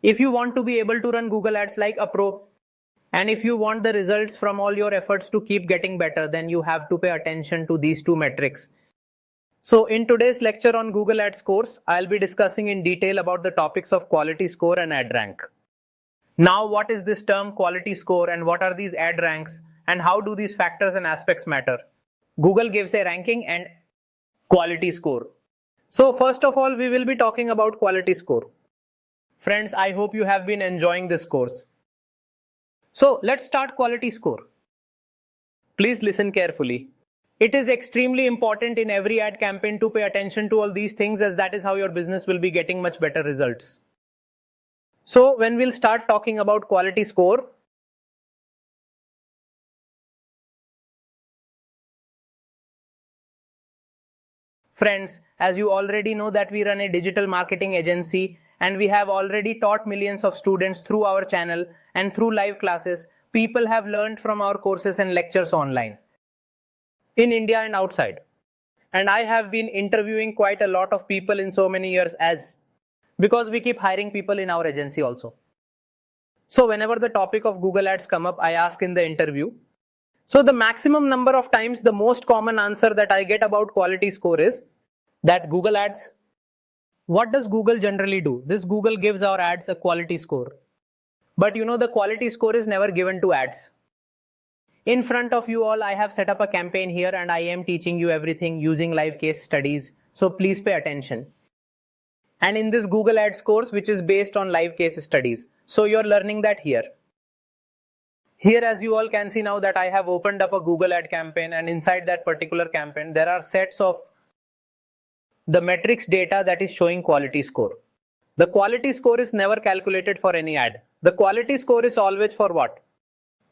If you want to be able to run Google Ads like a pro, and if you want the results from all your efforts to keep getting better, then you have to pay attention to these two metrics. So in today's lecture on Google Ads course, I'll be discussing in detail about the topics of quality score and ad rank. Now, what is this term quality score and what are these ad ranks and how do these factors and aspects matter? Google gives a ranking and quality score. So first of all, we will be talking about quality score. Friends, I hope you have been enjoying this course. So let's start quality score. Please listen carefully. It is extremely important in every ad campaign to pay attention to all these things, as that is how your business will be getting much better results. So when we'll start talking about quality score, friends, as you already know that we run a digital marketing agency and we have already taught millions of students through our channel and through live classes. People have learned from our courses and lectures online in India and outside. And I have been interviewing quite a lot of people in so many years because we keep hiring people in our agency also. So whenever the topic of Google Ads come up, I ask in the interview. So the maximum number of times, the most common answer that I get about quality score is that Google Ads, what does Google generally do? This Google gives our ads a quality score. But you know, the quality score is never given to ads. In front of you all, I have set up a campaign here and I am teaching you everything using live case studies. So please pay attention. And in this Google Ads course, which is based on live case studies. So you're learning that here. Here, as you all can see now, that I have opened up a Google ad campaign, and inside that particular campaign, there are sets of the metrics data that is showing quality score. The quality score is never calculated for any ad. The quality score is always for what?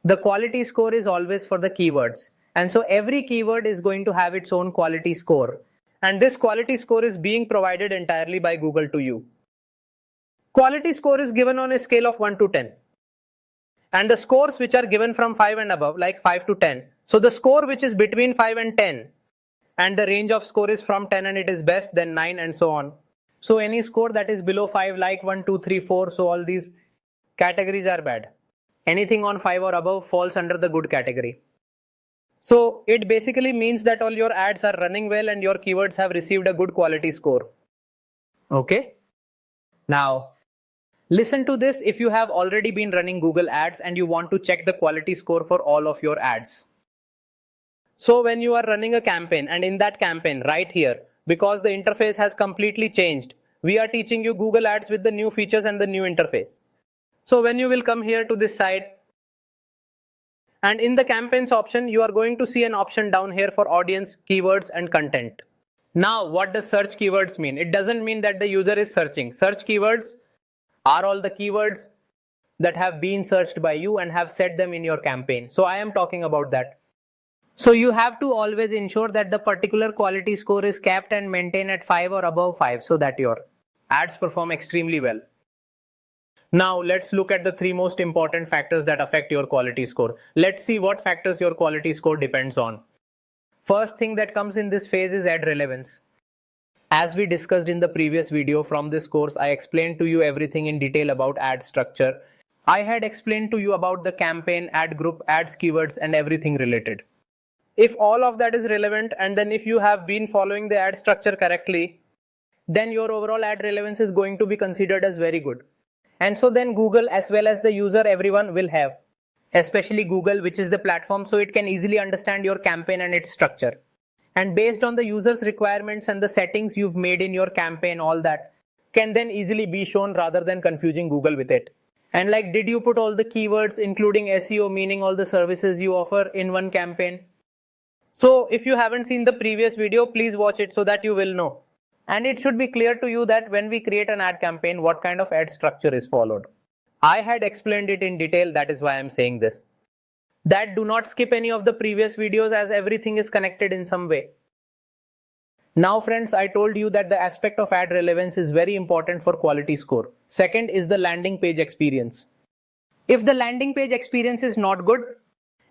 The quality score is always for the keywords. And so every keyword is going to have its own quality score. And this quality score is being provided entirely by Google to you. Quality score is given on a scale of 1 to 10. And the scores which are given from 5 and above, like 5 to 10. So the score which is between 5 and 10, and the range of score is from 10 and it is best, then 9 and so on. So any score that is below 5, like 1, 2, 3, 4, so all these categories are bad. Anything on 5 or above falls under the good category. So it basically means that all your ads are running well and your keywords have received a good quality score. Okay. Now, listen to this if you have already been running Google Ads and you want to check the quality score for all of your ads. So when you are running a campaign, and in that campaign right here, because the interface has completely changed, we are teaching you Google Ads with the new features and the new interface. So when you will come here to this side, and in the campaigns option, you are going to see an option down here for audience, keywords and content. Now, what does search keywords mean? It doesn't mean that the user is searching. Search keywords are all the keywords that have been searched by you and have set them in your campaign. So I am talking about that. So you have to always ensure that the particular quality score is kept and maintained at 5 or above 5 so that your ads perform extremely well. Now let's look at the 3 most important factors that affect your quality score. Let's see what factors your quality score depends on. First thing that comes in this phase is ad relevance. As we discussed in the previous video from this course, I explained to you everything in detail about ad structure. I had explained to you about the campaign, ad group, ads, keywords and everything related. If all of that is relevant, and then if you have been following the ad structure correctly, then your overall ad relevance is going to be considered as very good. And so then Google, as well as the user, everyone will have, especially Google, which is the platform, so it can easily understand your campaign and its structure. And based on the user's requirements and the settings you've made in your campaign, all that can then easily be shown rather than confusing Google with it. And like, did you put all the keywords including SEO, meaning all the services you offer, in one campaign? So if you haven't seen the previous video, please watch it so that you will know. And it should be clear to you that when we create an ad campaign, what kind of ad structure is followed. I had explained it in detail, that is why I am saying this. That do not skip any of the previous videos, as everything is connected in some way. Now friends, I told you that the aspect of ad relevance is very important for quality score. Second is the landing page experience. If the landing page experience is not good,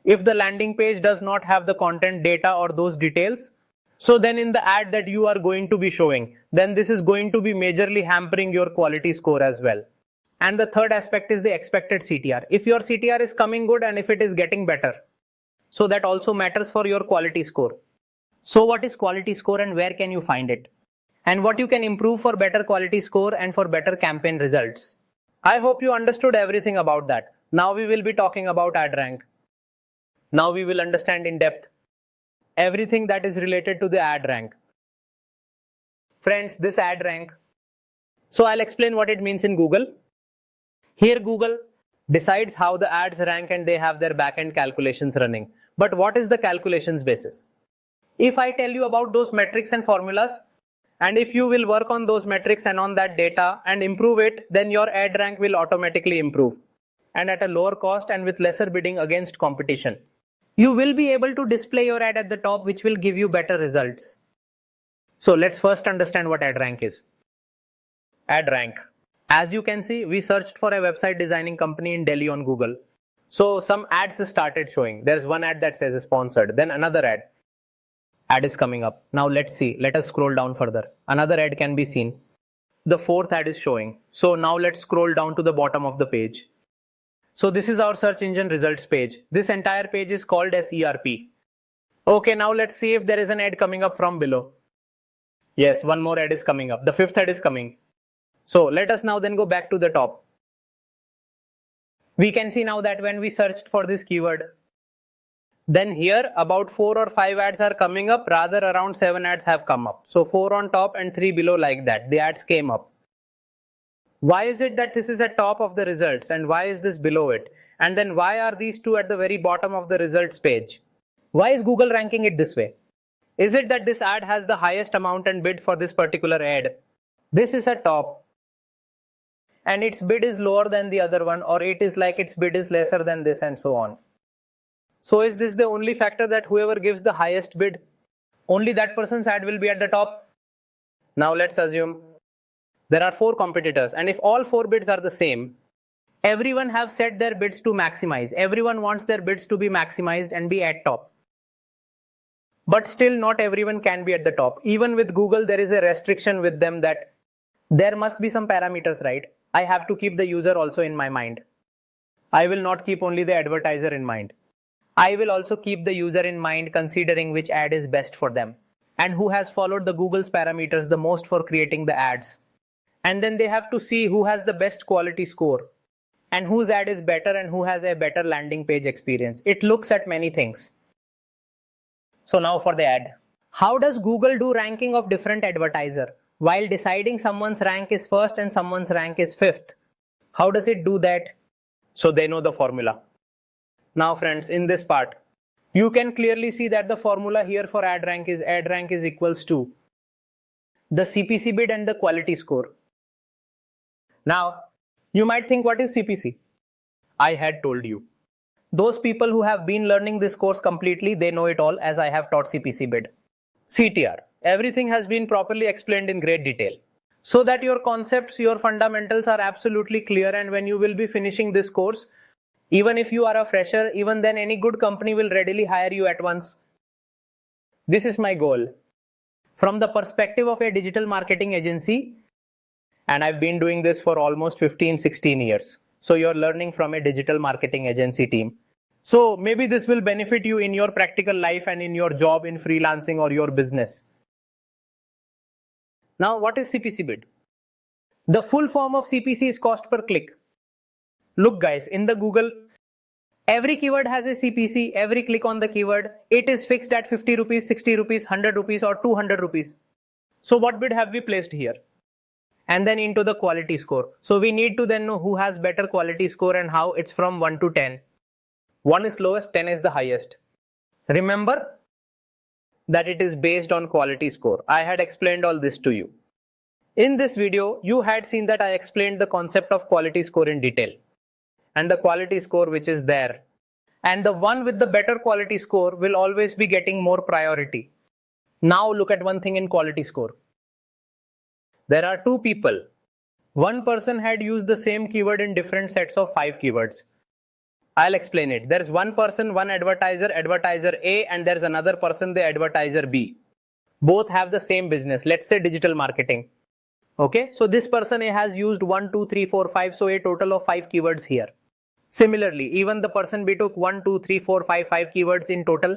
if the landing page does not have the content data or those details, so then in the ad that you are going to be showing, then this is going to be majorly hampering your quality score as well. And the third aspect is the expected CTR. If your CTR is coming good and if it is getting better. So that also matters for your quality score. So what is quality score and where can you find it? And what you can improve for better quality score and for better campaign results. I hope you understood everything about that. Now we will be talking about ad rank. Now we will understand in depth everything that is related to the ad rank. Friends, this ad rank. So I'll explain what it means in Google. Here Google decides how the ads rank and they have their backend calculations running. But what is the calculations basis? If I tell you about those metrics and formulas, and if you will work on those metrics and on that data and improve it, then your ad rank will automatically improve. And at a lower cost and with lesser bidding against competition. You will be able to display your ad at the top, which will give you better results. So let's first understand what ad rank is. Ad rank. As you can see, we searched for a website designing company in Delhi on Google. So some ads started showing. There's one ad that says sponsored, then another ad. Ad is coming up. Now let's see. Let us scroll down further. Another ad can be seen. The fourth ad is showing. So now let's scroll down to the bottom of the page. So this is our search engine results page. This entire page is called as ERP. Okay, now let's see if there is an ad coming up from below. Yes, one more ad is coming up. The fifth ad is coming. So let us now then go back to the top. We can see now that when we searched for this keyword, then here about 4 or 5 ads are coming up, rather around 7 ads have come up. So 4 on top and 3 below like that. The ads came up. Why is it that this is at top of the results and why is this below it? And then why are these two at the very bottom of the results page? Why is Google ranking it this way? Is it that this ad has the highest amount and bid for this particular ad? This is at top. And its bid is lower than the other one, or it is like its bid is lesser than this and so on. So is this the only factor that whoever gives the highest bid, only that person's ad will be at the top? Now let's assume there are 4 competitors and if all 4 bids are the same, everyone have set their bids to maximize. Everyone wants their bids to be maximized and be at top. But still not everyone can be at the top. Even with Google, there is a restriction with them that there must be some parameters, right? I have to keep the user also in my mind. I will not keep only the advertiser in mind. I will also keep the user in mind, considering which ad is best for them and who has followed the Google's parameters the most for creating the ads. And then they have to see who has the best quality score and whose ad is better and who has a better landing page experience. It looks at many things. So now for the ad. How does Google do ranking of different advertiser while deciding someone's rank is first and someone's rank is fifth? How does it do that? So they know the formula. Now friends, in this part, you can clearly see that the formula here for ad rank is equals to the CPC bid and the quality score. Now, you might think, what is CPC? I had told you. Those people who have been learning this course completely, they know it all, as I have taught CPC bid. CTR. Everything has been properly explained in great detail. So that your concepts, your fundamentals are absolutely clear, and when you will be finishing this course, even if you are a fresher, even then any good company will readily hire you at once. This is my goal. From the perspective of a digital marketing agency, and I've been doing this for almost 15-16 years. So you're learning from a digital marketing agency team. So maybe this will benefit you in your practical life and in your job, in freelancing or your business. Now, what is CPC bid? The full form of CPC is cost per click. Look guys, in the Google, every keyword has a CPC, every click on the keyword, it is fixed at 50 rupees, 60 rupees, 100 rupees or 200 rupees. So what bid have we placed here? And then into the quality score. So we need to then know who has better quality score and how it's from 1 to 10. 1 is lowest, 10 is the highest. Remember that it is based on quality score. I had explained all this to you. In this video, you had seen that I explained the concept of quality score in detail. And the quality score which is there. And the one with the better quality score will always be getting more priority. Now look at one thing in quality score. There are 2 people. One person had used the same keyword in different sets of 5 keywords. I'll explain it. There's one person, one advertiser, advertiser A, and there's another person, the advertiser B. Both have the same business. Let's say digital marketing. Okay, so this person A has used 1, 2, 3, 4, 5, so a total of 5 keywords here. Similarly, even the person B took 1, 2, 3, 4, 5 keywords in total.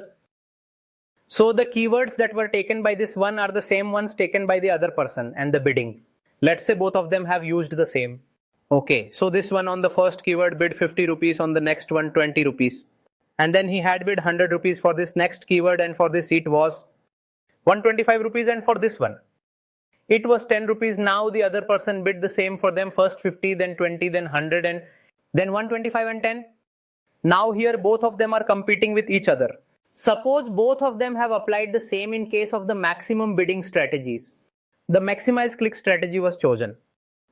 So the keywords that were taken by this one are the same ones taken by the other person and the bidding. Let's say both of them have used the same. Okay, so this one on the first keyword bid 50 rupees, on the next one 20 rupees. And then he had bid 100 rupees for this next keyword, and for this it was 125 rupees, and for this one it was 10 rupees. Now the other person bid the same for them, first 50, then 20, then 100, and then 125 and 10. Now here both of them are competing with each other. Suppose both of them have applied the same in case of the maximum bidding strategies. The maximize click strategy was chosen.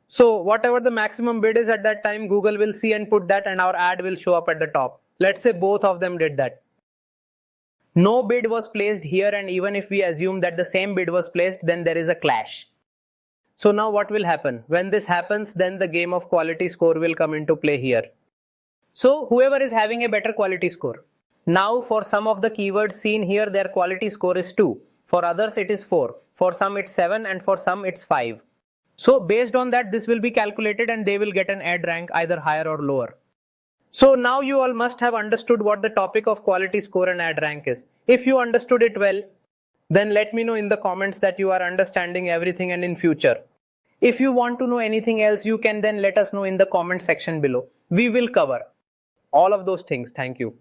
So whatever the maximum bid is at that time, Google will see and put that, and our ad will show up at the top. Let's say both of them did that. No bid was placed here, and even if we assume that the same bid was placed, then there is a clash. So now what will happen? When this happens, then the game of quality score will come into play here. So whoever is having a better quality score. Now for some of the keywords seen here, their quality score is 2. For others it is 4. For some it's 7, and for some it's 5. So based on that, this will be calculated and they will get an ad rank either higher or lower. So now you all must have understood what the topic of quality score and ad rank is. If you understood it well, then let me know in the comments that you are understanding everything and in future. If you want to know anything else, you can then let us know in the comment section below. We will cover all of those things. Thank you.